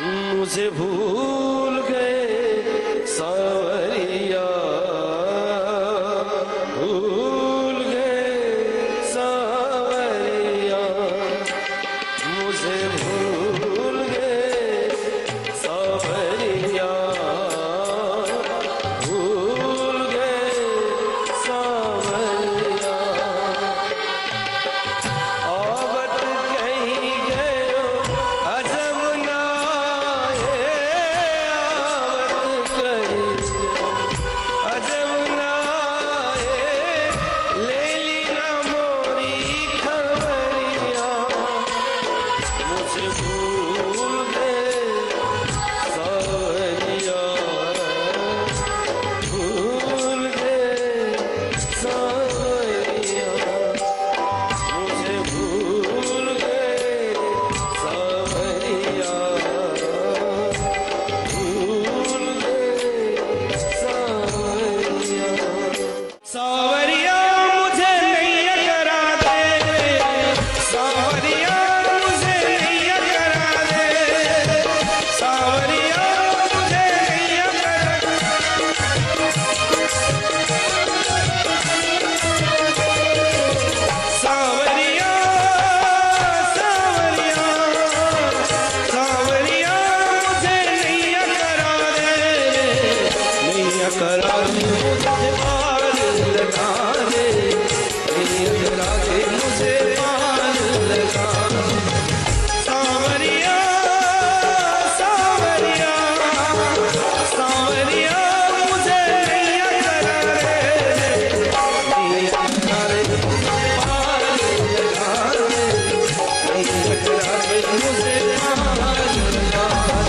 मुझे भूल गए सावरिया, भूल गए सावरिया, मुझे भूल गए सावरिया, भूल गए सावरिया। आवत कहीं गयो अजब ना, आवत कहीं अजब ना, ले ली ना मोरी खबरिया, मुझे भूल गए सावरिया, भूल गए सावरिया, मुझे भूल गए सावरिया, भूल गए सावरिया। सावरिया मुझे नहीं करा दे, सावरिया मुझे नहीं करा दे, सावरिया मुझे नहीं करा, सावरिया सावरिया सावरिया मुझे नहीं करा दे, नहीं करा दे, मुझे पार लगा दे, नहीं करा दे, मुझे पार लगा दे, सावरिया सावरिया सावरिया मुझे नहीं करा दे, नहीं करा दे, पार लगा दे, नहीं करा दे, मुझे पार लगा दे।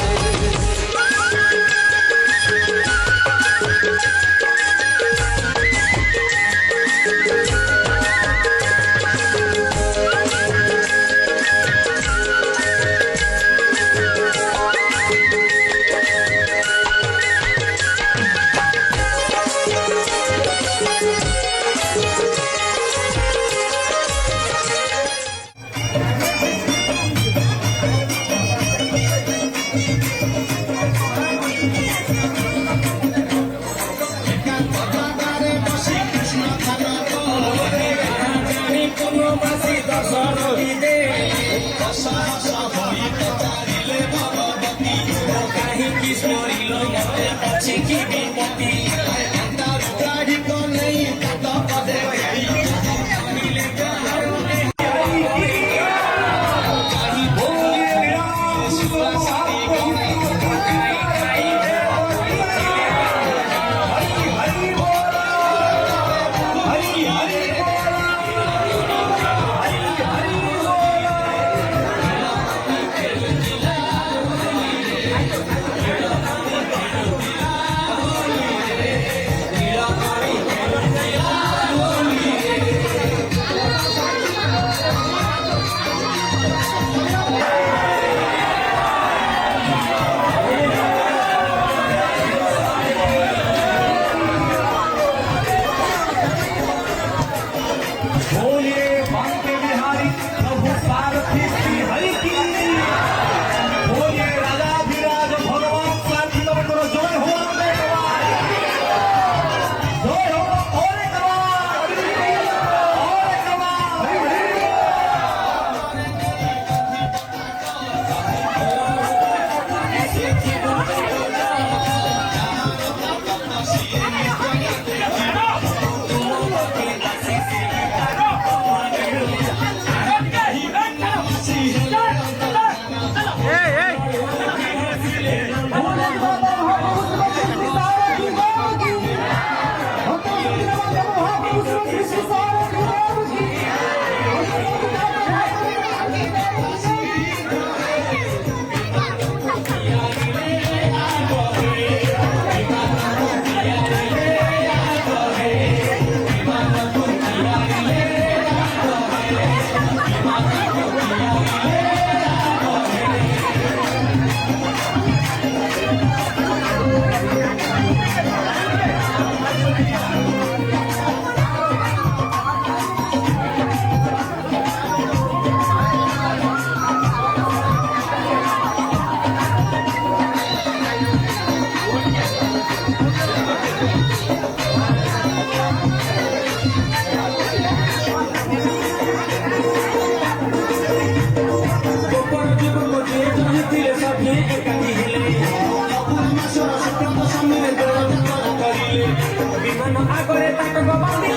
আগরে তাক গো বান্দি